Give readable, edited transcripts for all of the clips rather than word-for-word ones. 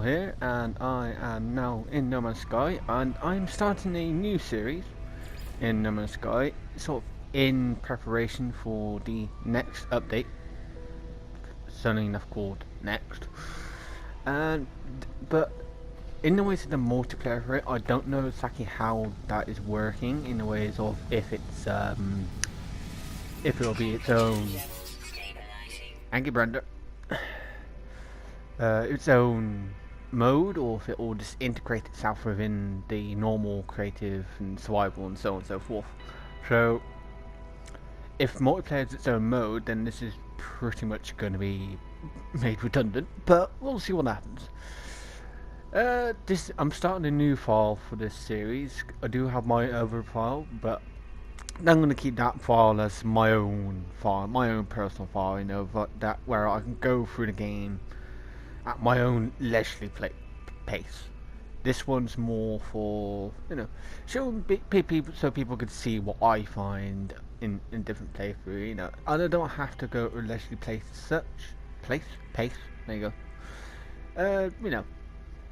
here, and I am now in No Man's Sky, and I'm starting a new series in No Man's Sky, sort of in preparation for the next update, funnily enough called Next. But in the ways of the multiplayer for it, I don't know exactly how that is working. In the ways of if it'll be its own. Thank you, Brenda. Its own mode, or if it will just integrate itself within the normal creative and survival and so on and so forth. So, if multiplayer is its own mode, then this is pretty much going to be made redundant, but we'll see what happens. I'm starting a new file for this series. I do have my other file, but I'm going to keep that file as my own file, my own personal file, that where I can go through the game at my own leisurely pace. This one's more for, showing people so people could see what I find in different playthrough. And I don't have to go at a leisurely pace as such. Pace. There you go.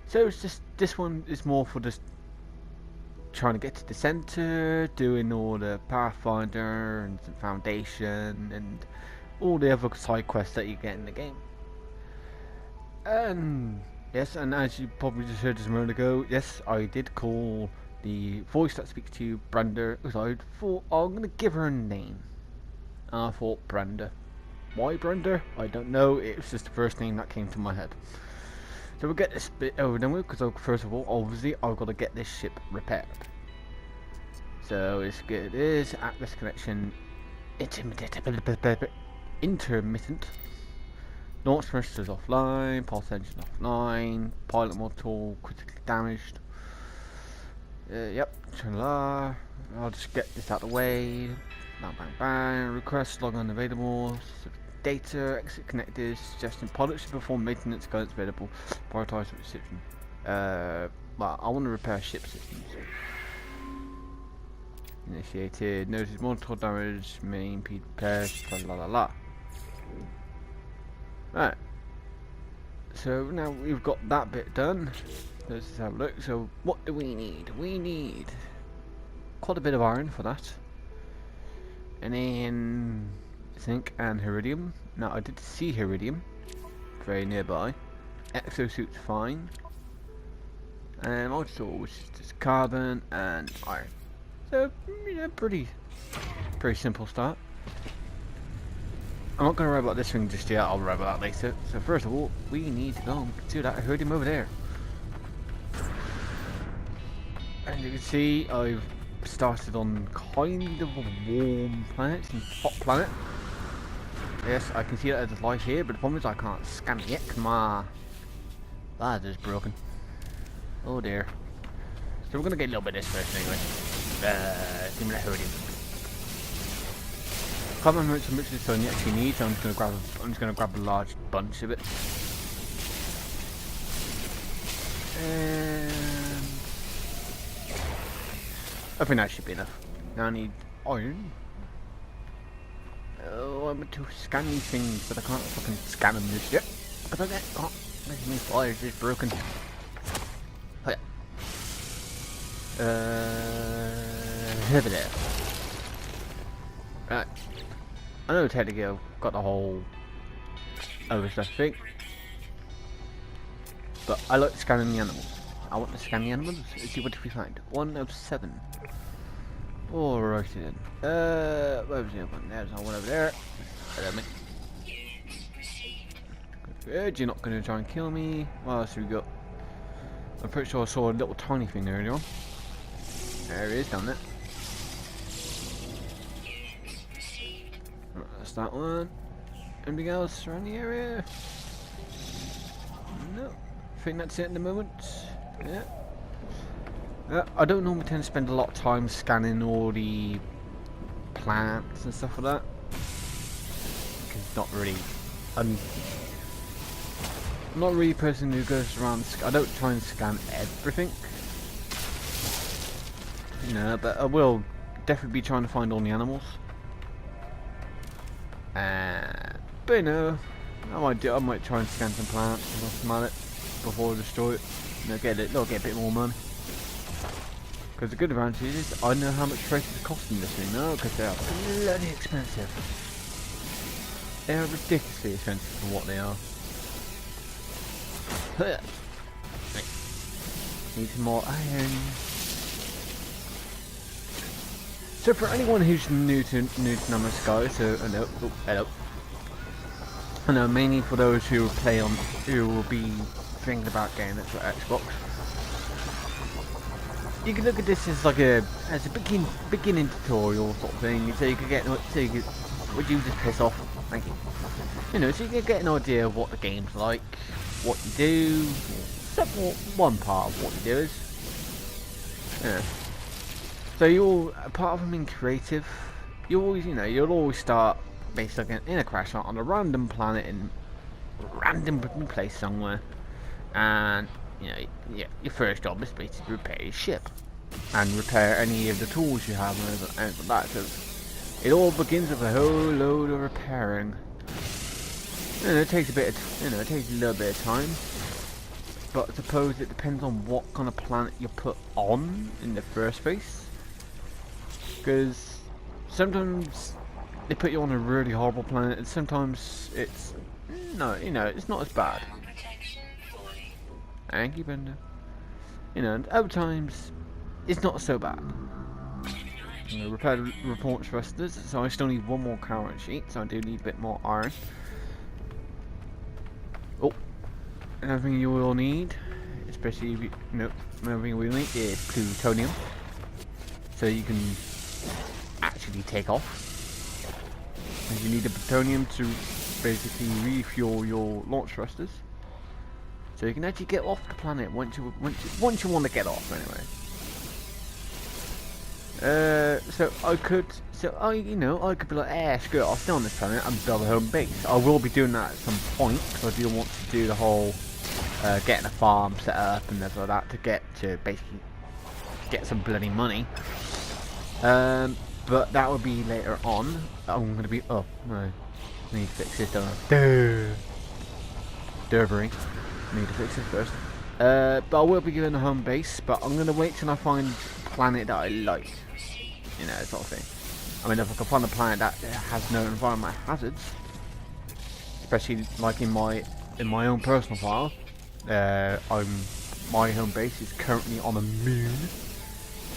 So it's just, this one is more for just trying to get to the center, doing all the Pathfinder and Foundation and all the other side quests that you get in the game. Yes, and as you probably just heard just a moment ago, yes, I did call the voice that speaks to you Brenda, because I thought I'm going to give her a name. And I thought Brenda. Why Brenda? I don't know, it was just the first name that came to my head. So we'll get this bit over done with, because first of all, obviously, I've got to get this ship repaired. So it's good. It is Atlas connection intermittent. Launch thrusters offline, pulse engine offline, pilot module critically damaged. Yep, I'll just get this out of the way. Bang, bang, bang. Request log unavailable. Data, exit connectors, suggesting pilots should perform maintenance guidance available. Prioritize reception. Well, I want to repair ship systems. Initiated. Notice multiple damage. Main P repairs. La la la. Right. So now we've got that bit done. Let's just have a look. So what do we need? We need quite a bit of iron for that. And then zinc and iridium. Now I did see iridium very nearby. Exosuit's fine. And also, which is just carbon and iron. So pretty simple start. I'm not going to worry about this thing just yet, I'll worry about that later. So first of all, we need to go and do that iridium over there. And you can see I've started on kind of a warm planet, some hot planet. Yes, I can see that there's life here, but the problem is I can't scan it yet because my ladder is broken. Oh dear. So we're going to get a little bit of this first anyway. Give me that iridium. I can't remember how much this one you actually need, so I'm just going to grab a large bunch of it. And I think that should be enough. Now I need iron. Oh, I'm to scan these things, but I can't fucking scan them just yet. Because I can't. My fire is just broken. Oh yeah. Over there. Right. I know technically I've got the whole other stuff thing, but I like scanning the animals. I want to scan the animals. Let's see what we find. 1 of 7. Alrighty then. Where was the other one? There's one over there. Hello, mate. Good, you're not going to try and kill me. What else have we got? I'm pretty sure I saw a little tiny thing earlier on. There it is, down there. Right, that's that one. Anything else around the area? No. I think that's it in the moment. Yeah. I don't normally tend to spend a lot of time scanning all the plants and stuff like that. Because it's not really... I'm not really a person who goes around... I don't try and scan everything. But I will definitely be trying to find all the animals. But I might try and scan some plants and something like it. before I destroy it. They'll get a bit more money. Because the good advantage is I know how much traces are costing this thing now, because they are bloody expensive. They are ridiculously expensive for what they are. Need some more iron. So for anyone who's new to No Man's Sky, so hello. I know mainly for those who will be thinking about getting it for Xbox. You can look at this as like a beginning tutorial sort of thing. So you could would you just piss off? Thank you. You know, so you can get an idea of what the game's like, what you do. One part of what you do is, yeah. So apart from being creative, you'll always start basically in a crash site on a random planet in a random place somewhere, and your first job is basically to repair your ship and repair any of the tools you have and that. So it all begins with a whole load of repairing. It takes it takes a little bit of time. But I suppose it depends on what kind of planet you put on in the first place. Because sometimes they put you on a really horrible planet, and sometimes it's it's not as bad. Thank you, Brenda. And other times it's not so bad. Repair the report thrusters, so I still need one more current sheet, so I do need a bit more iron. Oh. Everything you will need, especially if everything we need is plutonium, so you can actually take off. And you need the plutonium to basically refuel your launch thrusters, so you can actually get off the planet once you want to get off anyway. So I could be like, screw it, I'll stay on this planet and build a home base. I will be doing that at some point, because I do want to do the whole getting a farm set up and everything like that to basically get some bloody money. But that will be later on. I'm going to be... Oh, no. I need to fix this, don't I? Derbury. Need to fix this first. But I will be given a home base, but I'm going to wait till I find a planet that I like. Sort of thing. I mean, if I can find a planet that has no environmental hazards, especially like in my own personal file, my home base is currently on a moon,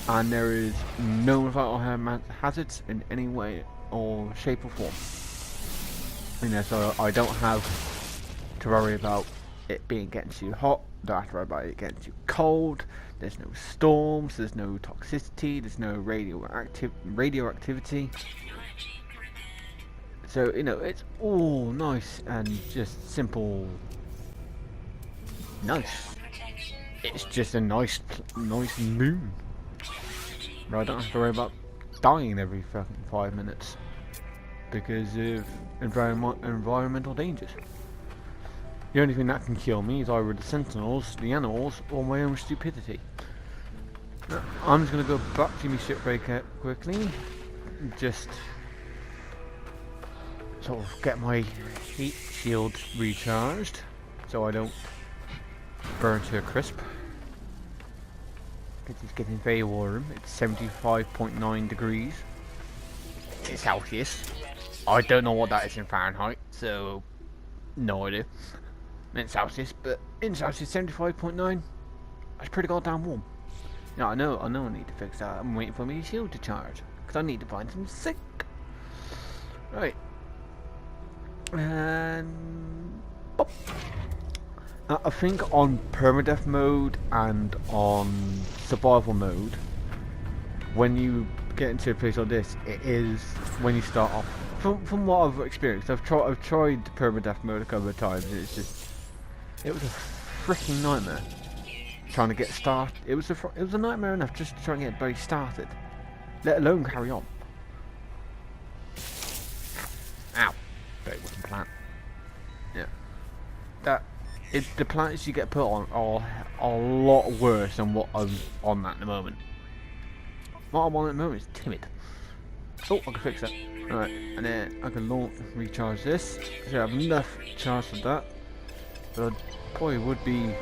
and there is no environmental hazards in any way or shape or form. So I don't have to worry about it getting too hot. Don't have to worry about it getting too cold. There's no storms, there's no toxicity, there's no radioactivity. So, it's all nice and just simple. Nice. It's just a nice moon. But I don't have to worry about dying every fucking 5 minutes because of environmental dangers. The only thing that can kill me is either the sentinels, the animals, or my own stupidity. Now, I'm just going to go back to my ship very quickly. Just sort of get my heat shield recharged so I don't burn to a crisp. It's getting very warm. It's 75.9 degrees Celsius. I don't know what that is in Fahrenheit, so no idea. In Celsius, but in Celsius 75.9, that's pretty goddamn warm. I know I need to fix that. I'm waiting for my shield to charge because I need to find some zinc. Right. And I think on permadeath mode and on survival mode, when you get into a place like this, it is when you start off. From what I've experienced, I've tried the permadeath mode a couple of times. And it was a freaking nightmare trying to get started. It was a nightmare enough just to try and get everybody started, let alone carry on. Ow! But it wasn't plant. Yeah. The planets you get put on are a lot worse than what I'm on at the moment. What I'm on at the moment is timid. Oh, I can fix that. Alright, and then I can recharge this. So I have enough charge for that. But I probably would be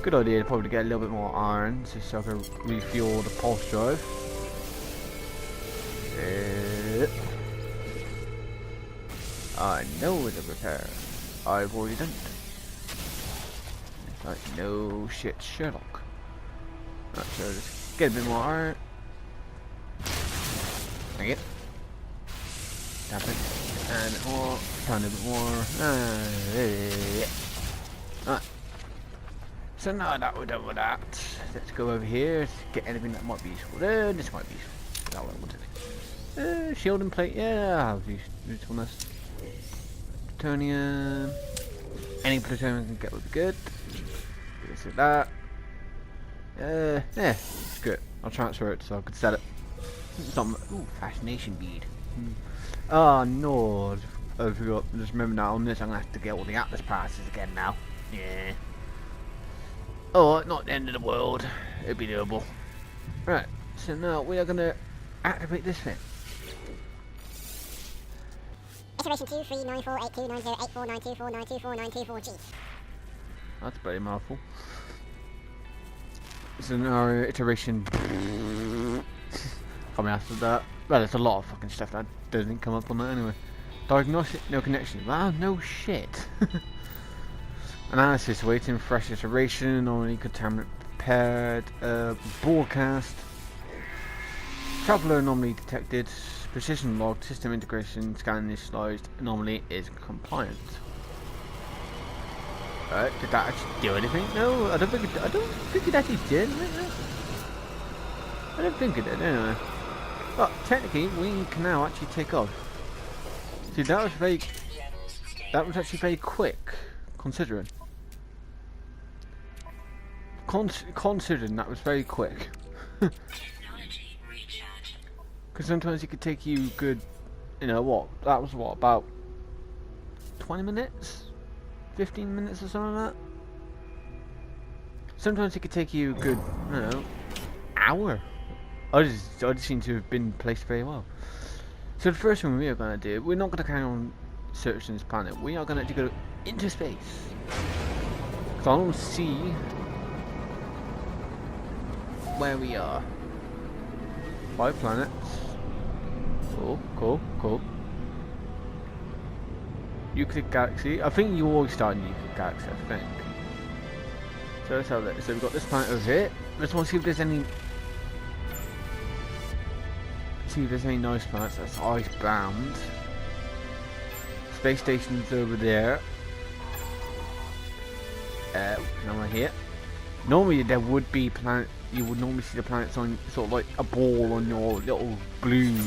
Good idea to probably get a little bit more iron just so I can refuel the pulse drive. I know the repair. I've already done it. It's like, no shit, Sherlock. Right, so just get a bit more iron. Thank it. Tap it. And more. Turn a bit more. Alright. So now that we're done with that, let's go over here to get anything that might be useful. This might be useful. That's what I wanted. Shield and plate, yeah, I'll have usefulness. Plutonium. Any plutonium I can get would be good. This is that. Yeah, it's good. I'll transfer it so I can sell it. Some fascination bead. Oh no, I forgot. Just remember now on this I'm gonna have to get all the Atlas passes again now. Yeah. Oh, not the end of the world. It'll be doable. Right, so now we are gonna activate this thing. Iteration 2394829084924924924924924G. That's a bloody mouthful. So now iteration. Coming after that. Well, there's a lot of fucking stuff that doesn't come up on that anyway. Diagnostic, no connection. Wow, no shit. Analysis, waiting, fresh iteration, normally contaminant prepared, broadcast. Traveler normally detected, precision log, system integration, scan initialized, anomaly is compliant. Did that actually do anything? No, I don't think it actually did. I don't think it did anyway. But technically, we can now actually take off. See, that was actually very quick, considering. Considering that was very quick. Because sometimes it could take you good, you know what, that was what, about 20 minutes? 15 minutes or something like that? Sometimes it could take you a good, I don't know, hour. I just seem to have been placed very well. So the first thing we are going to do, we're not going to carry on searching this planet. We are going to go into space. Because I want to see where we are. 5 planets. Cool. Euclid Galaxy. I think you always start in Euclid Galaxy, I think. So let's have a look. So we've got this planet over here. Let's want to see if there's any. See if there's any nice planets that's ice-bound. Space station's over there. Right here. Normally there would be planet. You would normally see the planets on sort of like a ball on your little blue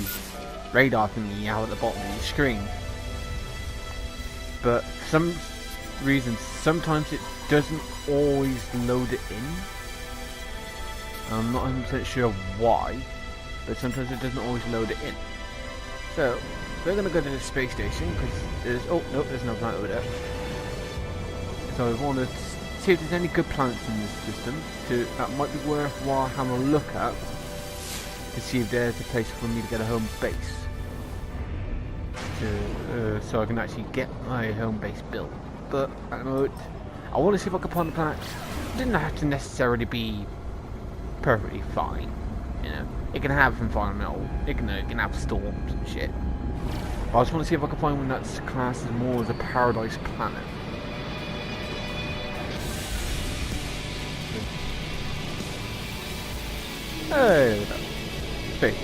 radar thingy out at the bottom of your screen. But for some reason, sometimes it doesn't always load it in. I'm not 100% sure why, but sometimes it doesn't always load it in. So we're gonna go to the space station because there's there's no planet over there. So I want to see if there's any good planets in this system that might be worthwhile having a look at to see if there's a place for me to get a home base. So I can actually get my home base built. But at the moment, I want to see if I can find a planet. It doesn't have to necessarily be perfectly fine. You know, it can have environmental. It can have storms and shit. But I just want to see if I can find one that's classed as more as a paradise planet. Hey, space.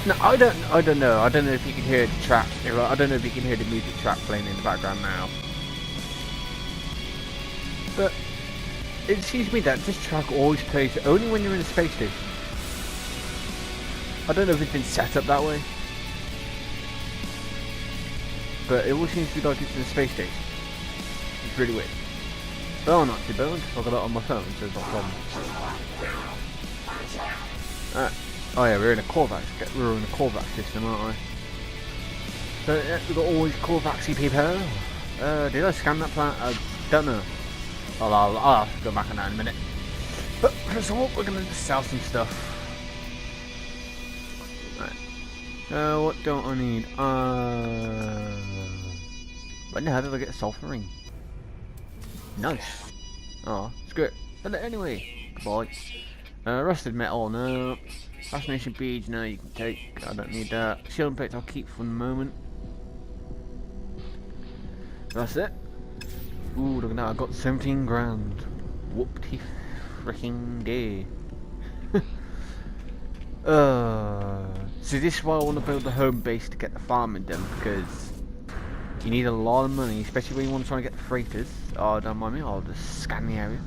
No, I don't know. I don't know if you can hear the track. I don't know if you can hear the music track playing in the background now. But it seems to me that this track always plays only when you're in a space station. I don't know if it's been set up that way. But it always seems to be like it's in a space station. It's really weird. But I'm not too bad. I've got it on my phone, so it's not a problem. Alright. Oh yeah, we're in a Corvax. We're in a Corvax system, aren't we? So yeah, we've got all these Corvaxy people. Did I scan that planet? I don't know. I'll have to go back on that in a minute. But first of all, we're gonna sell some stuff. What don't I need? But now how did I get a sulfur ring? Nice. Oh, screw it. But anyway, goodbye. Rusted metal, no. Fascination beads, no, you can take. I don't need that. Shield and plates I'll keep for the moment. That's it. Ooh, look at that, I got 17 grand. Whoop-de freaking day. So this is why I want to build a home base to get the farming done, because you need a lot of money, especially when you want to try and get the freighters. Oh, don't mind me, I'll just scan the area.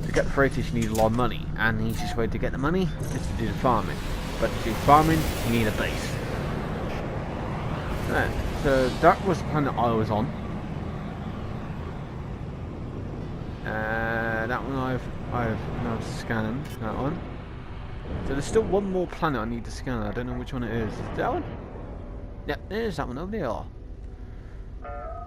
To get the freighters you need a lot of money, and the easiest way to get the money is to do the farming. But to do farming, you need a base. Right, so that was the planet I was on. That one I've now scanned, that one. So there's still one more planet I need to scan. I don't know which one it is. Is it that one? Yep, there's that one over there.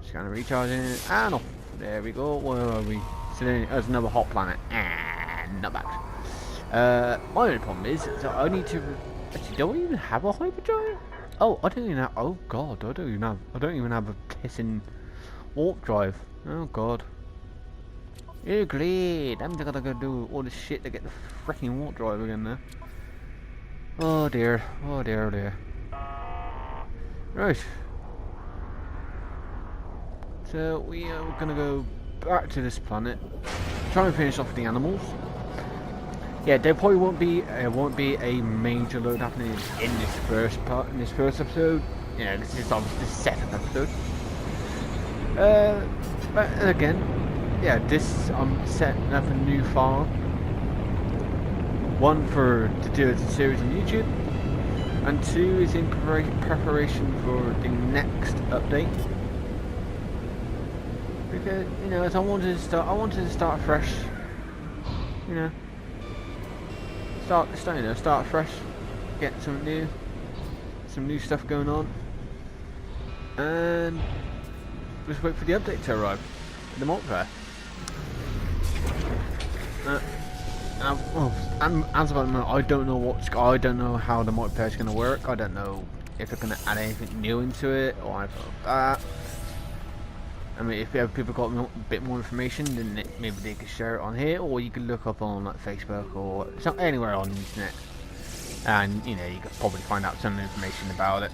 Scanner recharging, and off. There we go. Where are we? So there's another hot planet, and not bad. My only problem is that I need to. Actually, don't we even have a hyperdrive? Oh, I don't even have. Oh god, I don't even have a pissing warp drive. Oh god. You're great. I'm just gonna go do all this shit to get the freaking warp drive again there. Oh dear. Oh dear. Oh dear. Right. So we are gonna go back to this planet, try and finish off the animals. Yeah, there probably won't be a major load happening in this first episode. Yeah, this is obviously the second episode. But again, yeah, I'm setting up a new farm. One for to do as a series on YouTube, and two is in preparation for the next update. Because as I wanted to start fresh. Start fresh, get some new stuff going on, and just wait for the update to arrive. The multiplayer. As of the moment, I don't know how the multiplayer is going to work. I don't know if they're going to add anything new into it or anything like that. I mean, if people got a bit more information, then maybe they could share it on here, or you could look up on like Facebook or anywhere on the internet, and you could probably find out some information about it.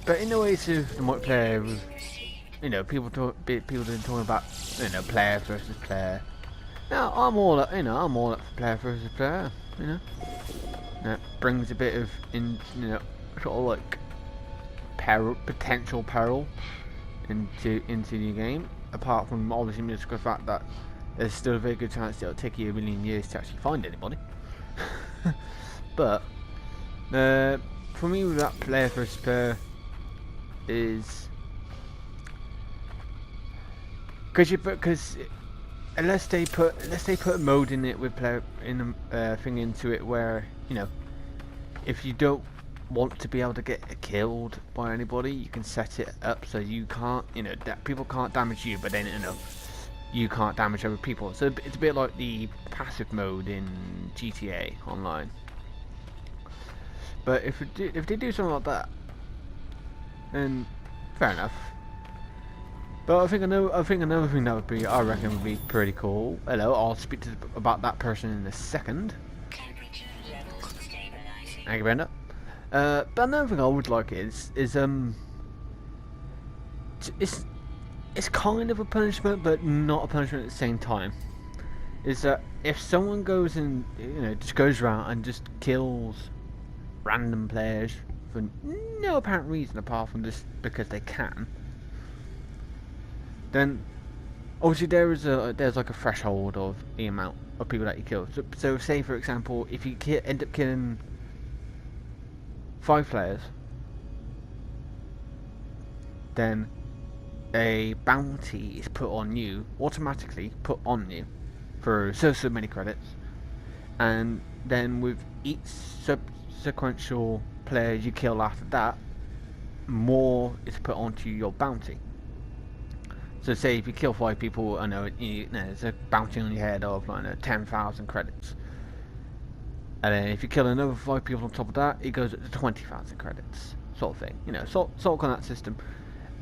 But in the ways of the multiplayer, people been talking about player versus player. Now I'm all up for player versus player. That brings a bit of sort of like potential peril into the game. Apart from obviously the fact that there's still a very good chance that it'll take you a million years to actually find anybody. But for me, with that player versus player is because unless they put a mode in it with player in a thing into it where if you don't want to be able to get killed by anybody, you can set it up so you can't that people can't damage you, but then you can't damage other people. So it's a bit like the passive mode in GTA Online. But if they do something like that, then fair enough. But I think another thing that I reckon would be pretty cool. Hello, I'll speak about that person in a second. Thank you, Brenda. But another thing I would like is it's kind of a punishment, but not a punishment at the same time. Is that if someone goes and just goes around and just kills random players for no apparent reason apart from just because they can, then obviously there's like a threshold of the amount of people that you kill. So say for example, if you end up killing 5 players, then a bounty is automatically put on you for so many credits, and then with each subsequential player you kill after that, more is put onto your bounty. So say if you kill 5 people, I know there's a bounty on your head of 10,000 credits. And then if you kill another 5 people on top of that, it goes up to 20,000 credits, sort of thing. You know, sort of that system.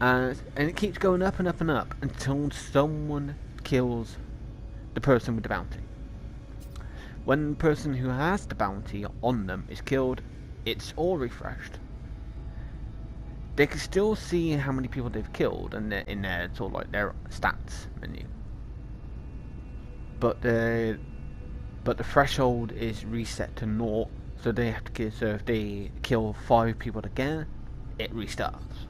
And it keeps going up and up and up until someone kills the person with the bounty. When the person who has the bounty on them is killed, it's all refreshed. They can still see how many people they've killed, and in their sort of like their stats menu. But the threshold is reset to 0, so they have to kill. So if they kill 5 people again, it restarts.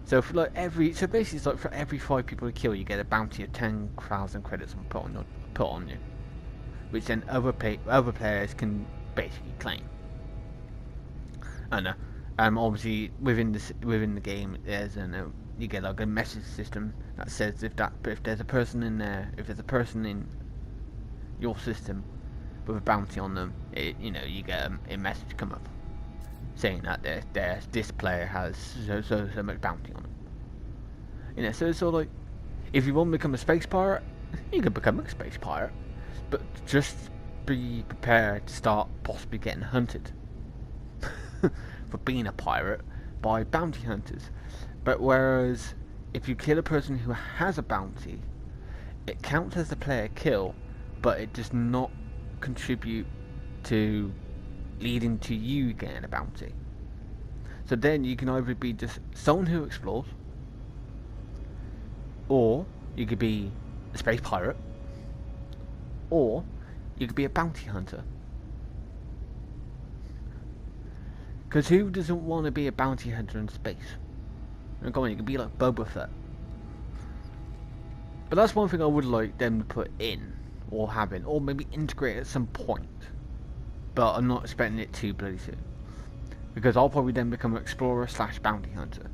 So for like basically it's like for every 5 people you kill, you get a bounty of 10,000 credits put on you, which then other players can basically claim. I know. Obviously within the game, there's you get like a message system that says if there's a person in there, if there's a person in your system with a bounty on them, you get a message come up saying that this player has so much bounty on them. So it's sort of like, if you want to become a space pirate, you can become a space pirate, but just be prepared to start possibly getting hunted for being a pirate by bounty hunters. But whereas if you kill a person who has a bounty, it counts as a player kill, but it does not contribute to leading to you getting a bounty. So then you can either be just someone who explores, or you could be a space pirate, or you could be a bounty hunter. Because who doesn't want to be a bounty hunter in space? Come on, you could be like Boba Fett. But that's one thing I would like them to put in, or have in, or maybe integrate at some point. But I'm not expecting it too bloody soon, because I'll probably then become an explorer / bounty hunter.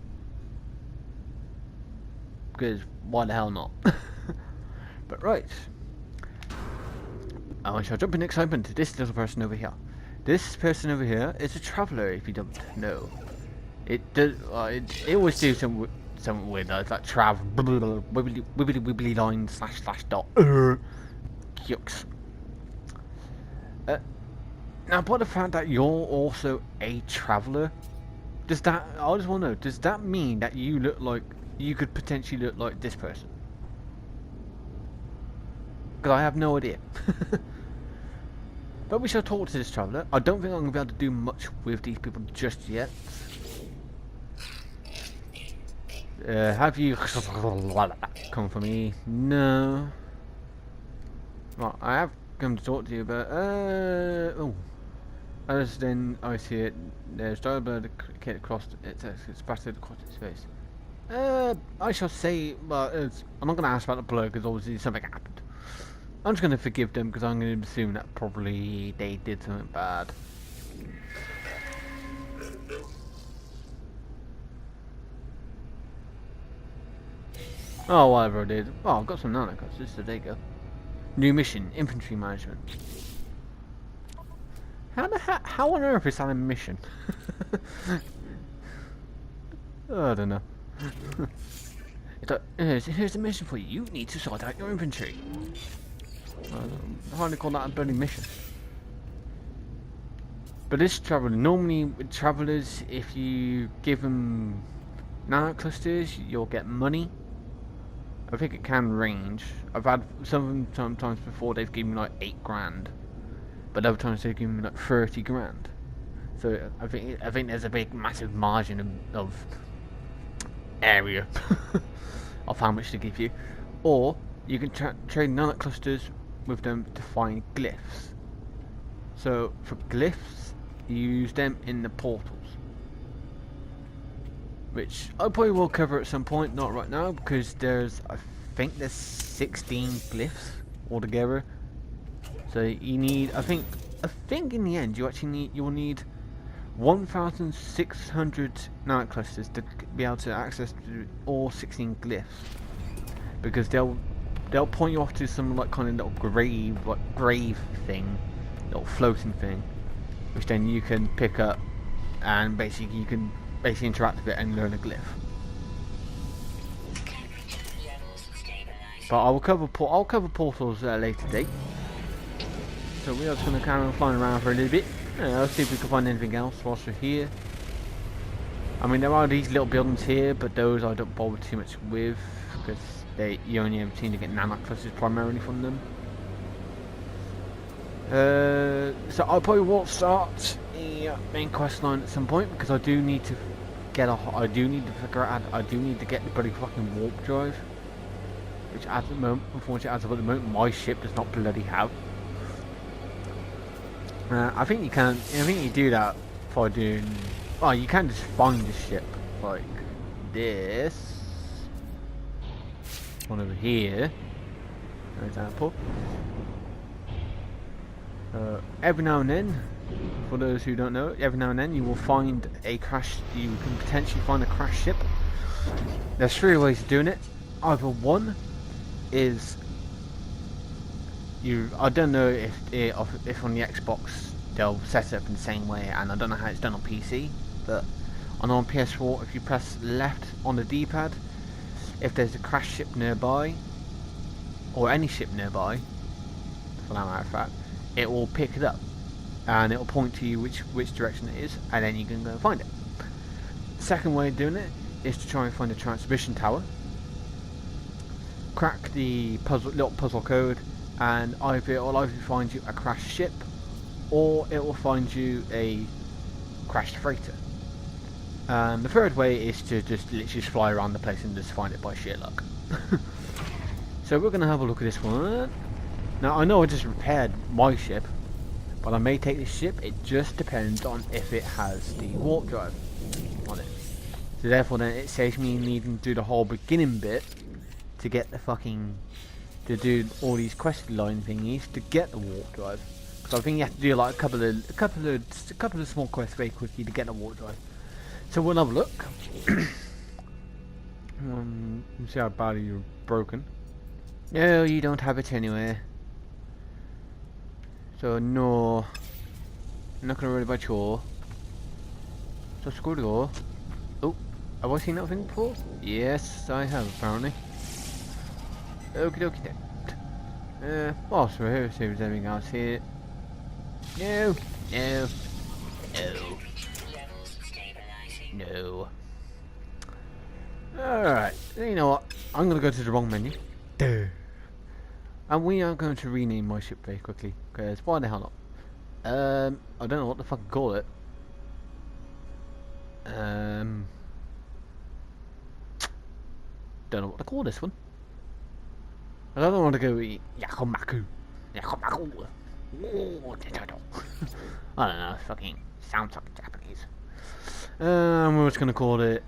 Because why the hell not? But right, I shall jump in excitement to this little person over here. This person over here is a traveller, if you don't know. It does. It always do something weird, like travel wibbly line / dot. Yucks. Now, by the fact that you're also a traveller, does that? I just want to know. Does that mean that you could potentially look like this person? Because I have no idea. But we shall talk to this traveller. I don't think I'm going to be able to do much with these people just yet. Have you come for me? No. Well, I have come to talk to you, but as then I see it, there's a bird across it's spattered across its face. I shall say, well, I'm not going to ask about the blow because obviously something happened. I'm just going to forgive them because I'm going to assume that probably they did something bad. Oh, whatever I did. Oh, I've got some nanocrystals, so there you go. New mission, infantry management. How on earth is that a mission? Oh, I don't know. It's like, here's the mission for you. You need to sort out your infantry. I hardly call that a bloody mission. But this traveller, normally with travellers, if you give them nanoclusters, you'll get money. I think it can range. I've had some of them sometimes before they've given me like 8 grand, but other times they've given me like 30 grand. So I think there's a big massive margin of area of how much to give you, or you can trade nanoclusters with them to find glyphs. So for glyphs, you use them in the portals, which I probably will cover at some point, not right now, because I think there's 16 glyphs altogether. So you need, I think in the end you'll need 1,600 nanoclusters to be able to access to all 16 glyphs, because they'll point you off to some like kind of little grave thing, little floating thing, which then you can pick up, and basically you can interact with it and learn a glyph. But I'll cover portals at a later date. So we are just going to carry on flying around for a little bit. Let's see if we can find anything else whilst we're here. I mean, there are these little buildings here, but those I don't bother too much with because you only ever seem to get nanoclusters primarily from them. So I probably will start the main quest line at some point because I do need to figure out. I do need to get the bloody fucking warp drive, which at the moment, unfortunately, as of the moment, my ship does not bloody have. I think you can. I think you do that by doing. Well, you can just find a ship like this one over here, for example. Every now and then, for those who don't know, every now and then you will find a crash. You can potentially find a crash ship. There's 3 ways of doing it. Either one is I don't know if on the Xbox they'll set it up in the same way, and I don't know how it's done on PC, but I know on PS4 if you press left on the D-pad, if there's a crash ship nearby, or any ship nearby, for that matter of fact, it will pick it up and it will point to you which direction it is, and then you can go and find it. Second way of doing it is to try and find a transmission tower, crack the little puzzle code, and either it will either find you a crashed ship or it will find you a crashed freighter. The third way is to just literally fly around the place and just find it by sheer luck. So we're going to have a look at this one. Now I know I just repaired my ship, but I may take this ship. It just depends on if it has the warp drive on it. So therefore then it saves me needing to do the whole beginning bit to get the to do all these quest line thingies to get the warp drive. Because I think you have to do like a couple of small quests very quickly to get the warp drive. So we'll have a look. You see how badly you're broken. No, you don't have it anywhere. So no, I'm not gonna worry about you. So screw the door. Oh, have I seen that thing before? Yes, I have apparently. Okie dokie then. Whilst we're here, see if there's anything else here. No, no, no, no. Alright, you know what? I'm gonna go to the wrong menu. Duh. And we are going to rename my ship very quickly, because why the hell not? I don't know what the fuck to call it. Don't know what to call this one. I don't want to go Yakomaku. Yakomaku. I don't know, it fucking sounds like Japanese. We're just gonna call it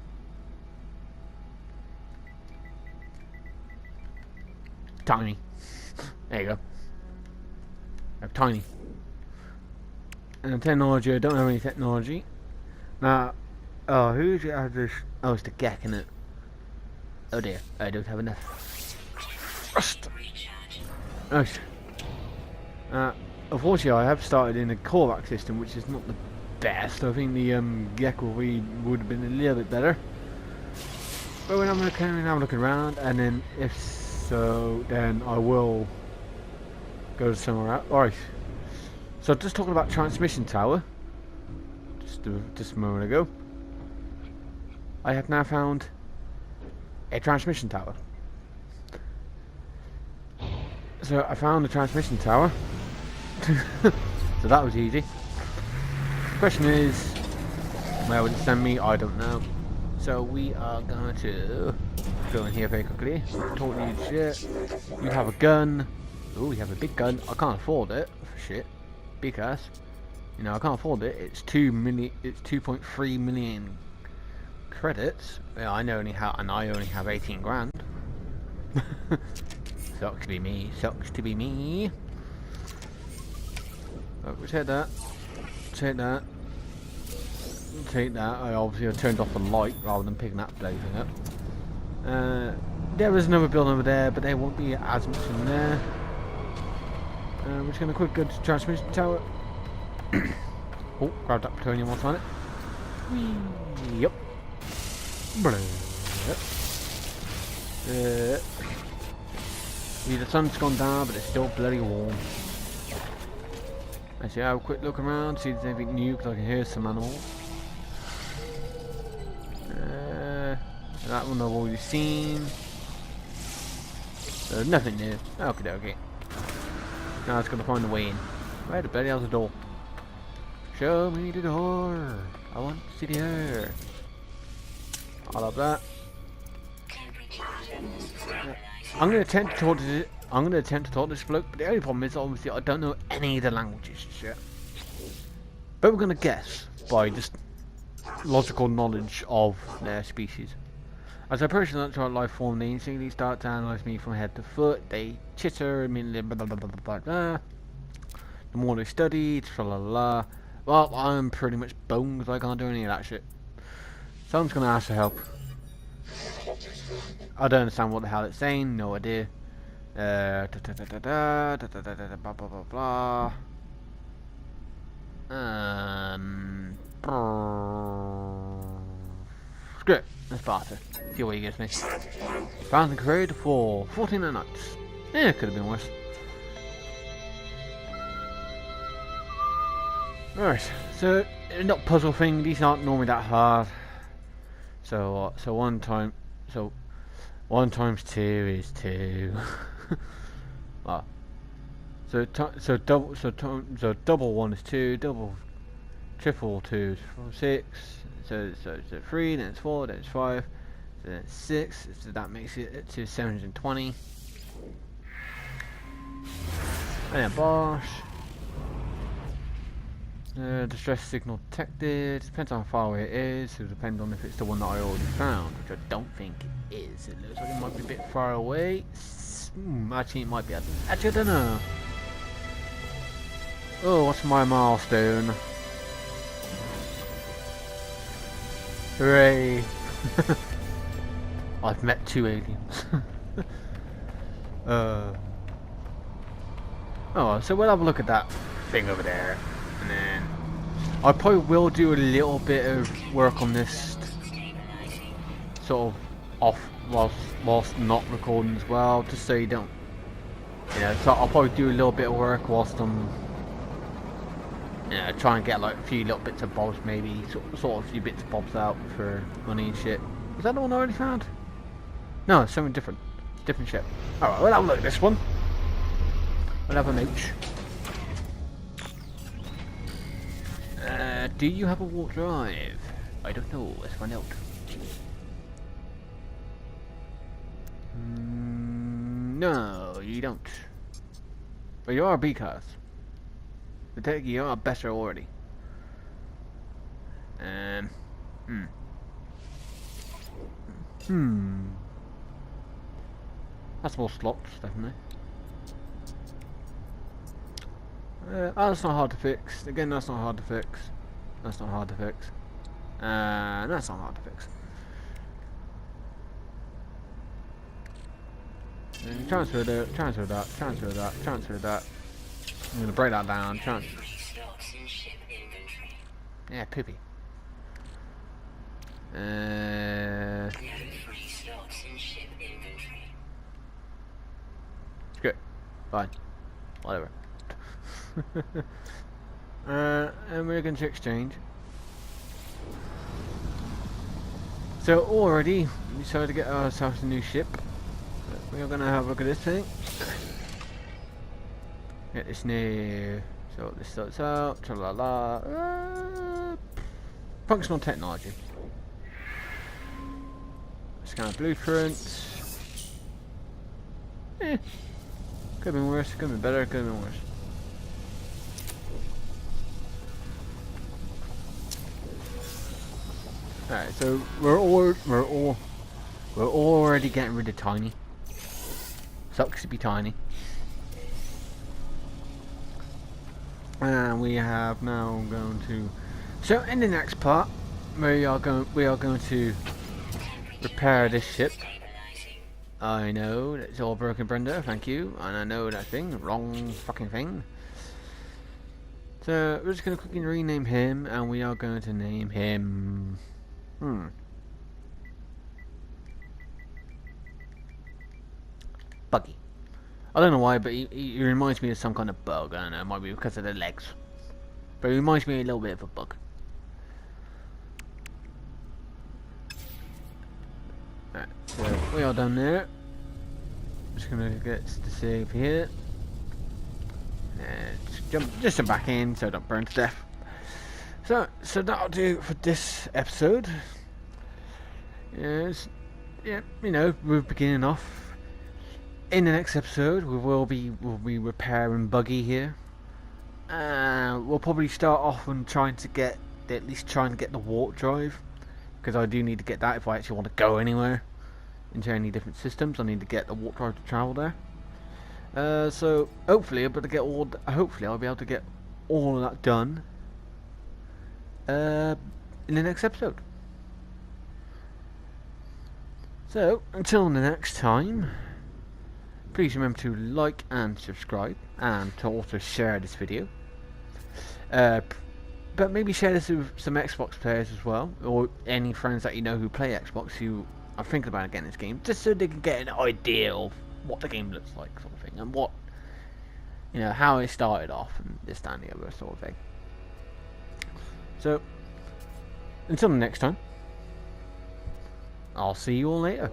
Tiny. There you go. Tiny. And technology, I don't have any technology. Now, who's it has this? Oh, it's the Gek, isn't it? Oh dear, I don't have enough. Rust! Nice. Unfortunately, I have started in the Kovac system, which is not the best. I think the Gek would have been a little bit better. But when I'm going to carry on have a look around, and then if so, then I will go somewhere else. Alright. So just talking about transmission tower. Just a moment ago. I have now found a transmission tower. So I found the transmission tower. So that was easy. The question is, where would it send me? I don't know. So we are going to go in here very quickly. Totally shit. You have a gun. Oh, you have a big gun. I can't afford it for shit because I can't afford it. It's 2.3 million credits. Yeah, I only have 18 grand. Sucks to be me. Sucks to be me. Oh, we take that. Take that. Take that. I obviously turned off the light rather than picking that bloody thing up. There is another building over there, but there won't be as much in there. We're just going to quick go to transmission tower. Oh, grab that plutonium whilst on it. Yep. The sun's gone down, but it's still bloody warm. I see. Have a quick look around, see if there's anything new, because I can hear some animals. That one I've already seen. Nothing new. Okay, okay. Now it's gonna find the way in. Right, I bet he has a door. Show me the door. I want to see the air. I love that. I'm gonna attempt to talk to this. I'm gonna attempt to talk to this bloke, but the only problem is obviously I don't know any of the languages yet. But we're gonna guess by just logical knowledge of their species. As a person that's our life form, they instantly start to analyze me from head to foot. They chitter, immediately blah blah blah blah blah blah. The more they study, tra-la-la. Well, I'm pretty much boned because I can't do any of that shit. So I'm just gonna ask for help. I don't understand what the hell it's saying, no idea. Blah blah blah blah. Screw it, let's pass it. See what he gives me. Found and created for 14 nights. Yeah, it could have been worse. Right, so not puzzle thing. These aren't normally that hard. So one times 2 is 2. Well, so double 1 is 2. Triple 2 is 6. So 3. Then it's 4. Then it's 5. Then it's 6. So that makes it to 720. And then Bosch. Distress signal detected. Depends on how far away it is. It depends on if it's the one that I already found, which I don't think it is. It looks like it might be a bit far away. Actually, it might be. Actually, I don't know. Oh, what's my milestone? Hooray! I've met 2 aliens. Oh, so we'll have a look at that thing over there. And then I probably will do a little bit of work on this sort of off whilst not recording as well, just so you don't, so I'll probably do a little bit of work whilst I'm try and get like a few little bits of bobs, maybe sort of a few bits of bobs out for money and shit. Was that the one I already found? No, it's something different ship. Alright, we'll have a look at this one. We'll have a mooch. Do you have a warp drive? I don't know. Let's find out. No, you don't. But you are a B-class. You are better already. That's more slots, definitely. That's not hard to fix. Again, that's not hard to fix. That's not hard to fix. That's not hard to fix. Transfer that, transfer that, transfer that, transfer that. I'm gonna break that down. Transfer. Yeah, poopy. Good. Fine. Whatever. And we're going to exchange. So already we decided to get ourselves a new ship. We are going to have a look at this thing. Get this new. So this starts out. Tra-la-la. Functional technology. Scan blueprints. Could have been worse. Could have been better. Could have been worse. Alright, so we're already getting rid of tiny. Sucks to be tiny. And we have now going to. So in the next part, we are going to repair this ship. I know it's all broken, Brenda. Thank you. And I know that thing, wrong fucking thing. So we're just going to quickly rename him, and we are going to name him. Buggy. I don't know why, but he reminds me of some kind of bug. I don't know. It might be because of the legs. but it reminds me a little bit of a bug. Right, so we are done there. Just gonna get to save here. Just jump back in so I don't burn to death. So that'll do for this episode. Yes, yeah, you know, we're beginning off. In the next episode, we'll be repairing Buggy here. We'll probably start off on trying to get the warp drive, because I do need to get that if I actually want to go anywhere into any different systems. I need to get the warp drive to travel there. So hopefully I'll be able to get all of that done in the next episode. So until the next time, please remember to like and subscribe, and to also share this video. But maybe share this with some Xbox players as well, or any friends that you know who play Xbox who are thinking about getting this game, just so they can get an idea of what the game looks like, sort of thing, and what, you know, how it started off, and this, that, and the other sort of thing. So until the next time, I'll see you all later.